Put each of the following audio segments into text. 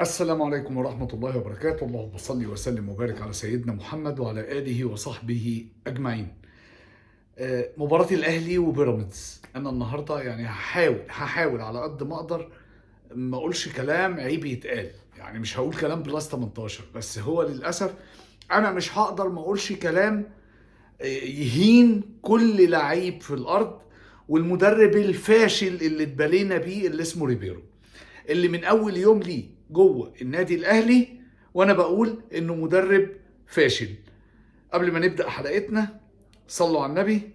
السلام عليكم ورحمة الله وبركاته. اللهم صل وسلم وبارك على سيدنا محمد وعلى آله وصحبه أجمعين. مباراة الأهلي وبيراميدز، أنا النهاردة يعني هحاول على قد ما أقدر ما أقولش كلام عيب يتقال، يعني مش هقول كلام بلس 18، بس هو للأسف أنا مش هقدر ما أقولش كلام يهين كل لعيب في الأرض، والمدرب الفاشل اللي اتبلينا بيه اللي اسمه ريبيرو، اللي من اول يوم ليه جوه النادي الاهلي وانا بقول انه مدرب فاشل. قبل ما نبدا حلقتنا صلوا على النبي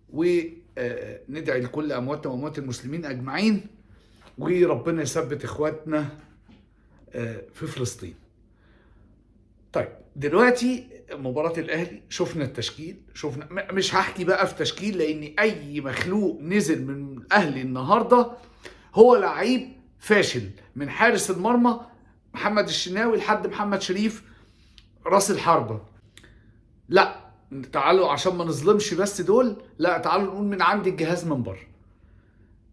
وندعي لكل امواتنا واموات المسلمين اجمعين، وربنا يثبت اخواتنا في فلسطين. طيب دلوقتي مباراة الأهلي شفنا التشكيل، شفنا مش هحكي بقى في تشكيل لأن أي مخلوق نزل من الأهلي النهاردة هو لعيب فاشل، من حارس المرمى محمد الشناوي لحد محمد شريف راس الحربة. لا تعالوا عشان ما نظلمش بس دول، لا تعالوا نقول من عند الجهاز من بره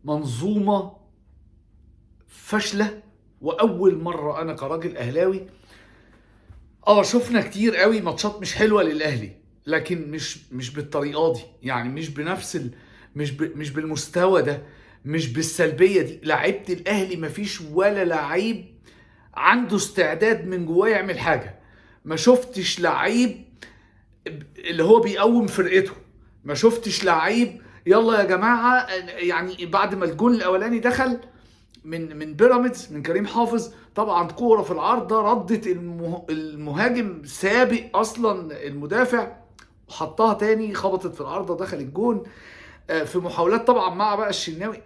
منظومة فاشلة. وأول مرة أنا كراجل أهلاوي شفنا كتير قوي ماتشات مش حلوه للاهلي، لكن مش بالطريقه دي، يعني مش بنفس مش بالمستوى ده، مش بالسلبيه دي. لعيبه الاهلي مفيش ولا لعيب عنده استعداد من جواه يعمل حاجه. ما شفتش لعيب اللي هو بيقوم فرقته، ما شفتش لعيب يلا يا جماعه. يعني بعد ما الجون الاولاني دخل من بيراميدز من كريم حافظ، طبعا كوره في العارضه ردت المهاجم سابق اصلا المدافع وحطها تاني، خبطت في العارضه دخل الجون. في محاولات طبعا مع بقى الشناوي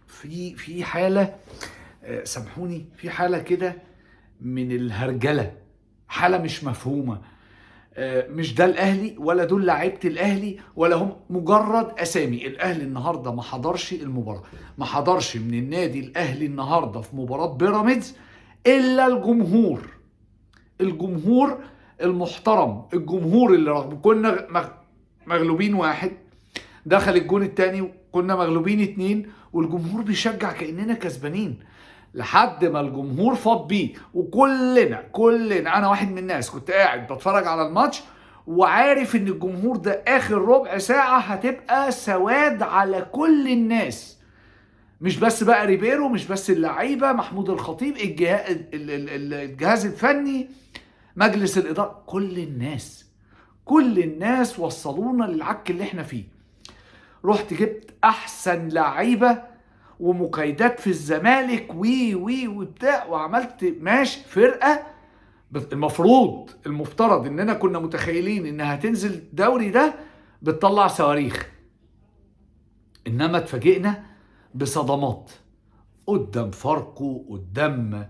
في حاله، سامحوني، في حاله كده من الهرجله، حاله مش مفهومه. مش ده الاهلي ولا دول لعيبه الاهلي ولا هم، مجرد اسامي. الاهلي النهارده ما حضرش المباراه، ما حضرش من النادي الاهلي النهارده في مباراه بيراميدز الا الجمهور المحترم، الجمهور اللي رغم كنا مغلوبين واحد، دخل الجون الثاني وكنا مغلوبين اتنين والجمهور بيشجع كاننا كسبانين، لحد ما الجمهور فاض بيه. وكلنا انا واحد من الناس كنت قاعد بتفرج على الماتش وعارف ان الجمهور ده اخر ربع ساعة هتبقى سواد على كل الناس، مش بس بقى ريبيرو، مش بس اللعيبة، محمود الخطيب، الجهاز الفني، مجلس الإدارة، كل الناس وصلونا للعك اللي احنا فيه. رحت جبت احسن لعيبة ومقايدات في الزمالك وي وبتاع، وعملت ماشي فرقه. المفترض اننا كنا متخيلين انها تنزل الدوري ده بتطلع صواريخ، انما اتفاجئنا بصدمات قدام فاركو، قدام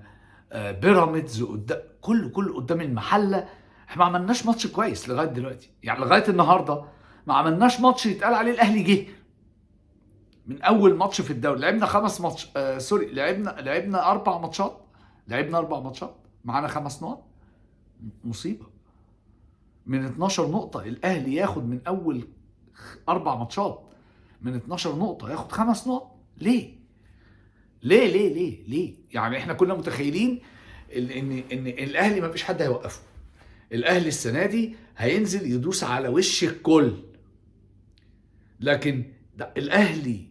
بيراميدز، قدام كله قدام المحله. احنا ما عملناش ماتش كويس لغايه دلوقتي، يعني لغايه النهارده ما عملناش ماتش يتقال عليه الاهلي جه. من اول ماتش في الدوري لعبنا خمس ماتش سوري لعبنا اربع ماتشات معانا 5 نقط. مصيبه. من 12 نقطه الاهلي ياخد من اول 4 ماتشات من 12 نقطه ياخد 5 نقط؟ ليه؟ يعني احنا كنا متخيلين ان الاهلي ما فيش حد هيوقفه. الاهلي السنه دي هينزل يدوس على وش الكل، لكن الاهلي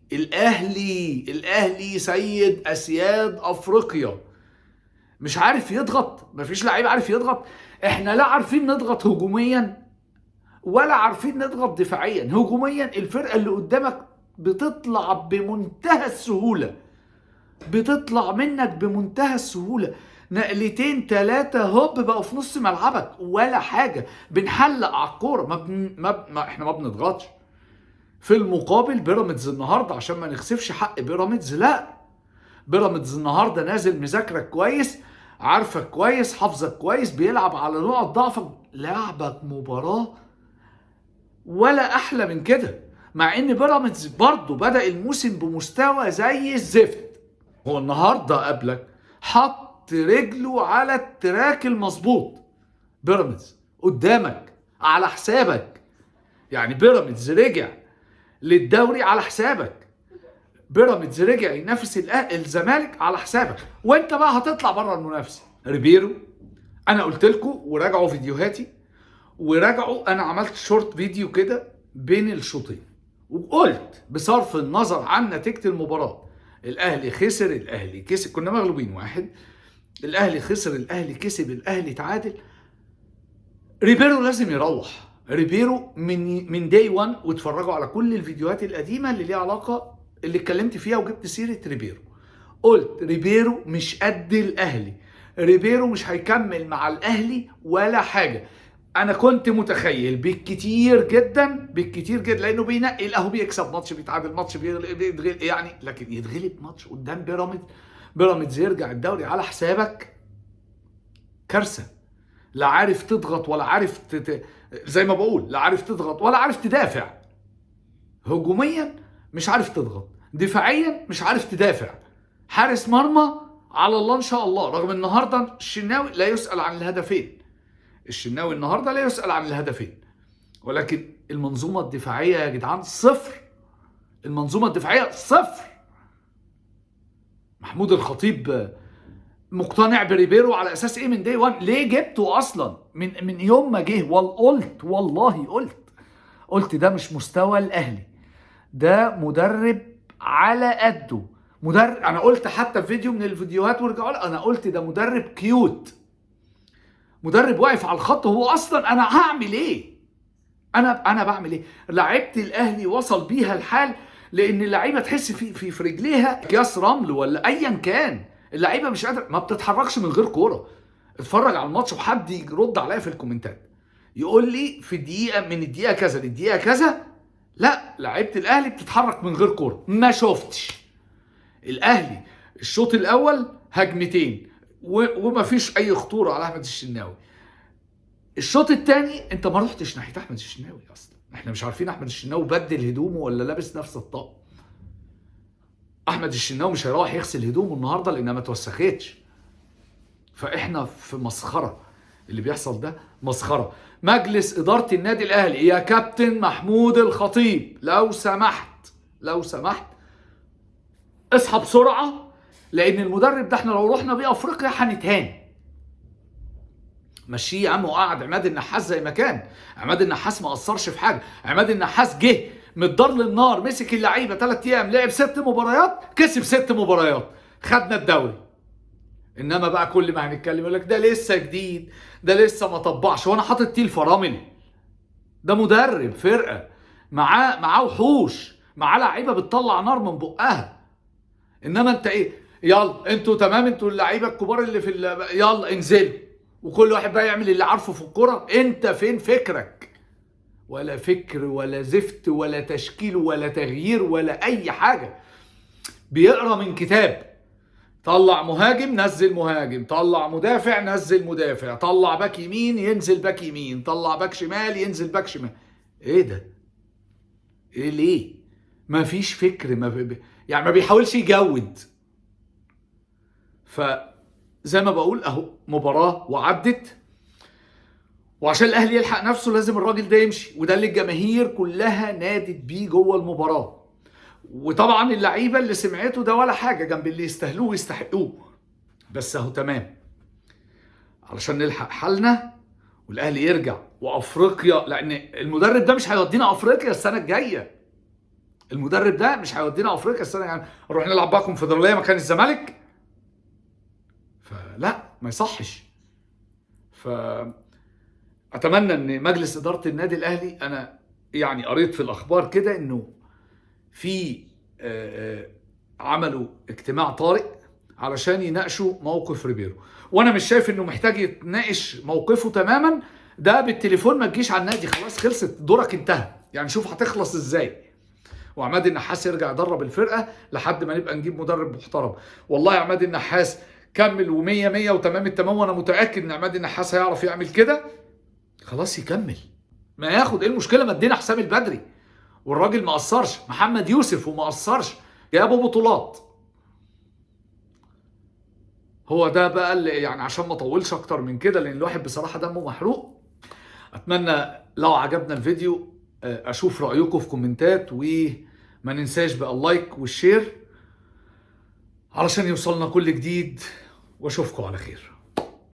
سيد اسياد افريقيا مش عارف يضغط، مفيش لعيب عارف يضغط. احنا لا عارفين نضغط هجوميا ولا عارفين نضغط دفاعيا. هجوميا الفرقه اللي قدامك بتطلع بمنتهى السهوله، بتطلع منك بمنتهى السهوله، نقلتين 3 هوب بقوا في نص ملعبك ولا حاجه، بنحلق على الكوره، احنا ما بنضغطش. في المقابل بيراميدز النهارده، عشان ما نخسفش حق بيراميدز، لا، بيراميدز النهارده نازل مذاكرك كويس، عارفك كويس، حافظك كويس، بيلعب على نقط ضعفك، لعبك مباراه ولا احلى من كده. مع ان بيراميدز برضه بدأ الموسم بمستوى زي الزفت، هو النهارده قبلك حط رجله على التراك المظبوط. بيراميدز قدامك على حسابك، يعني بيراميدز رجع للدوري على حسابك. بيراميدز رجع ينافس الزمالك على حسابك، وانت بقى هتطلع بره المنافسه. ريبيرو انا قلت لكم وراجعوا فيديوهاتي، وراجعوا انا عملت شورت فيديو كده بين الشوطين، وقلت بصرف النظر عن نتيجه المباراه، الاهلي خسر، الاهلي كسب، كنا مغلوبين 1، الاهلي خسر، الاهلي كسب، الاهلي تعادل، ريبيرو لازم يروح. ريبيرو من داي 1، واتفرجوا على كل الفيديوهات القديمه اللي ليها علاقه اللي اتكلمت فيها وجبت سيره ريبيرو. قلت ريبيرو مش قد الاهلي، ريبيرو مش هيكمل مع الاهلي ولا حاجه. انا كنت متخيل بالكتير جدا لانه بينقي الاهو، بيكسب ماتش، بيتعادل ماتش، بيتغلب يعني، لكن يتغلب ماتش قدام بيراميدز يرجع الدوري على حسابك، كارثه. لا عارف تضغط ولا عارف زي ما بقول، لا عارف تضغط ولا عارف تدافع. هجوميا مش عارف تضغط، دفاعيا مش عارف تدافع، حارس مرمى على الله ان شاء الله. رغم النهارده الشناوي لا يسأل عن الهدفين، الشناوي النهارده لا يسأل عن الهدفين، ولكن المنظومه الدفاعيه يا جدعان صفر، المنظومه الدفاعيه صفر. محمود الخطيب مقتنع بريبيرو على اساس ايه من داي 1؟ ليه جبته اصلا من يوم ما جه؟ وقلت والله قلت ده مش مستوى الاهلي، ده مدرب على قده، مدرب. انا قلت حتى في فيديو من الفيديوهات ورجعوا، انا قلت ده مدرب كيوت، مدرب واقف على الخط. هو اصلا انا هعمل ايه؟ انا بعمل ايه؟ لعيبه الاهلي وصل بيها الحال لان اللعيبه تحس في رجليها اكياس رمل ولا ايا كان، اللعيبه مش قادره، ما بتتحركش من غير كوره. اتفرج على الماتش وحد يرد عليا في الكومنتات يقول لي في دقيقه، من الدقيقه كذا للدقيقه كذا، لا لعيبه الاهلي بتتحرك من غير كوره. ما شفتش الاهلي الشوط الاول هجمتين وما فيش اي خطوره على احمد الشناوي. الشوط الثاني انت ما رحتش ناحيه احمد الشناوي اصلا، احنا مش عارفين احمد الشناوي بدل هدومه ولا لابس نفس الطقم. احمد الشناوي مش هيروح يغسل هدومه النهارده لانها ما توسختش. فاحنا في مسخره، اللي بيحصل ده مسخره. مجلس اداره النادي الاهلي يا كابتن محمود الخطيب، لو سمحت اصحى بسرعه، لان المدرب ده احنا لو رحنا بيه افريقيا هنتهان. مشيه يا عم، وقعد عماد النحاس زي ما كان. عماد النحاس ما اثرش في حاجه، عماد النحاس جه من الدار للنار، مسك اللعيبه 3 ايام، لعب 6 مباريات، كسب 6 مباريات، خدنا الدوري. انما بقى كل ما هنتكلم يقول لك ده لسه جديد، ده لسه ما طبعش، وانا حاطط تيه الفرامل. ده مدرب فرقه معاه وحوش، معاه لعيبه بتطلع نار من بقها. انما انت ايه؟ يلا انتوا تمام، انتوا اللعيبه الكبار اللي في يلا انزلوا، وكل واحد بقى يعمل اللي عارفه في الكوره. انت فين فكرك؟ ولا فكر ولا زفت ولا تشكيل ولا تغيير ولا اي حاجه. بيقرا من كتاب، طلع مهاجم نزل مهاجم، طلع مدافع نزل مدافع، طلع باك يمين ينزل باك يمين، طلع باك شمال ينزل باك شمال. ايه ده؟ ايه ليه؟ ما فيش فكر، يعني ما بيحاولش يجود. فزي ما بقول اهو، مباراة وعدت، وعشان الاهلي يلحق نفسه لازم الراجل ده يمشي، وده اللي الجماهير كلها نادت بيه جوه المباراة. وطبعا اللعيبه اللي سمعته ده ولا حاجه جنب اللي يستاهلوه ويستحقوه، بس اهو تمام علشان نلحق حالنا والاهلي يرجع وافريقيا، لان المدرب ده مش هيودينا افريقيا السنه الجايه. المدرب ده مش هيودينا افريقيا السنه، يعني نروح نلعب بقى كونفدراليه مكان الزمالك؟ فلا، ما يصحش. اتمنى ان مجلس اداره النادي الاهلي، انا يعني قريت في الاخبار كده انه في عملوا اجتماع طارئ علشان يناقشوا موقف ريبيرو، وانا مش شايف انه محتاج يتناقش موقفه تماما. ده بالتليفون ما تجيش على النادي، خلاص خلصت، دورك انتهى، يعني شوف هتخلص ازاي. وعماد النحاس يرجع يدرب الفرقه لحد ما نبقى نجيب مدرب محترم. والله يا عماد النحاس كمل و100 وتمام التمام، وانا متاكد ان عماد النحاس هيعرف يعمل كده. خلاص يكمل، ما ياخد، ايه المشكله؟ ما ادينا حسام البدري والراجل ما قصرش، محمد يوسف وما قصرش، جابوا بطولات. هو ده بقى اللي يعني، عشان ما اطولش اكتر من كده لان الواحد بصراحه دمه محروق. اتمنى لو عجبنا الفيديو اشوف رايكم في كومنتات، وما ننساش بقى اللايك والشير. علشان يوصلنا كل جديد، واشوفكم على خير.